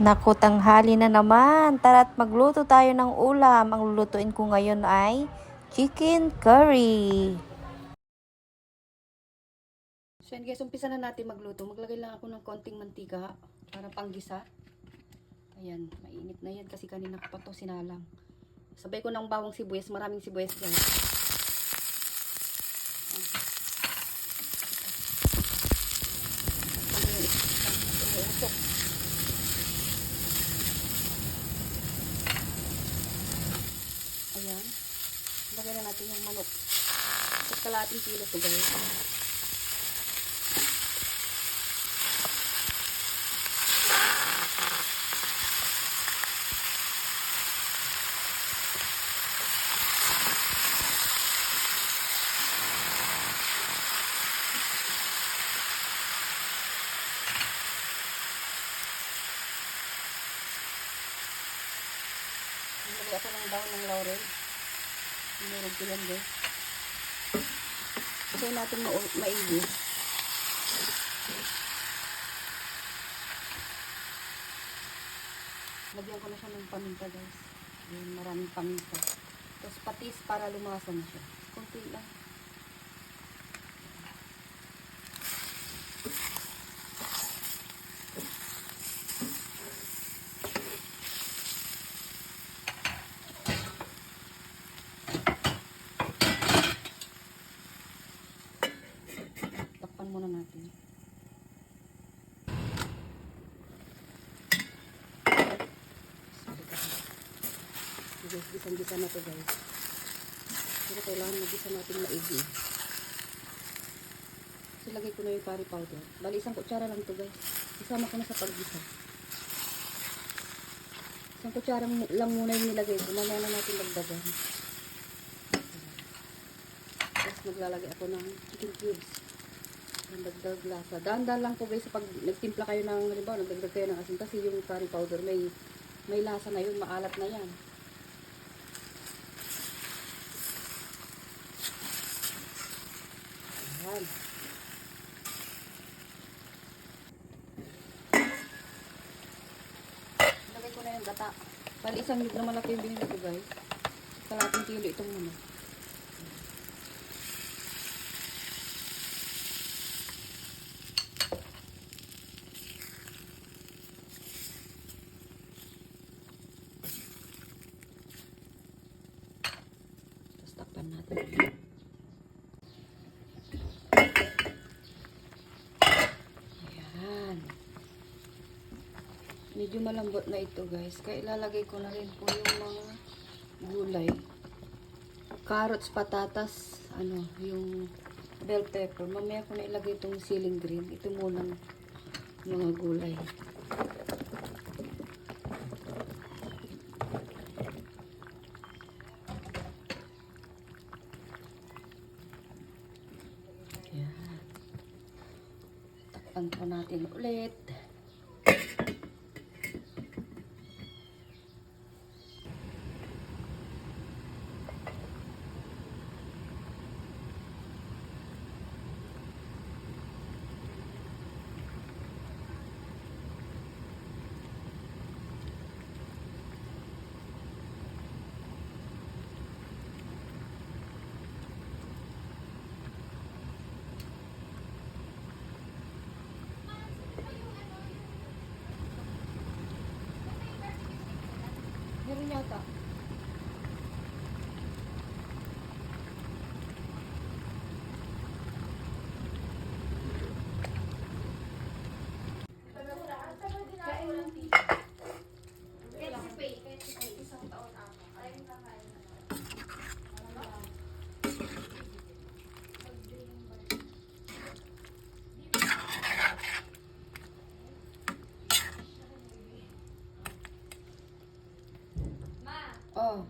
Naku, tanghali na naman. Tara't magluto tayo ng ulam. Ang lulutuin ko ngayon ay chicken curry. So yan guys, umpisa na natin magluto. Maglagay lang ako ng konting mantika para panggisa. Ayan, mainit na yan kasi kanina ko pa ito sinalang. Sabay ko ng bawang sibuyas, maraming sibuyas guys. Ayan. Lagyan na natin yung manok. At kalating kilo to guys. Lagyan ako ng daon ng laurel. Minurog ko yan guys. Gusto natin maigi. Lagyan ko na siya ng paminta guys. Ayan, maraming paminta. Tapos patis para lumasa na siya. Kunti lang. Takpan muna natin. Guys, gisang-gisa na to guys. Pero kailangan mag-gisa natin maigi. So, lagay ko na yung curry powder. Bali, isang kutsara lang to guys. Isama ko na sa pag-gisa. Isang kutsara lang muna yung nilagay ko. Mamaya na natin dagdagan. Tapos maglalagay ako ng chicken cubes. Ang dagdag lasa. Dahan-dahan lang po guys sa pag nagtimpla kayo ng, halimbawa, nagdagdag kayo ng asin. Kasi yung curry powder may lasa na yun. Maalat na yan. Ayan. Lagay ko na yung gata. Bali, isang litro malaki yung binili ko guys. Kalating kilo itong muna. Tapos takpan natin. Medyo malambot na ito guys. Kaya ilalagay ko na rin po yung mga gulay. Carrots, patatas, yung bell pepper. Mamaya ko na ilagay itong ceiling green. Ito munang mga gulay. Ayan. Takpan po natin ulit. Meron yata. Oh.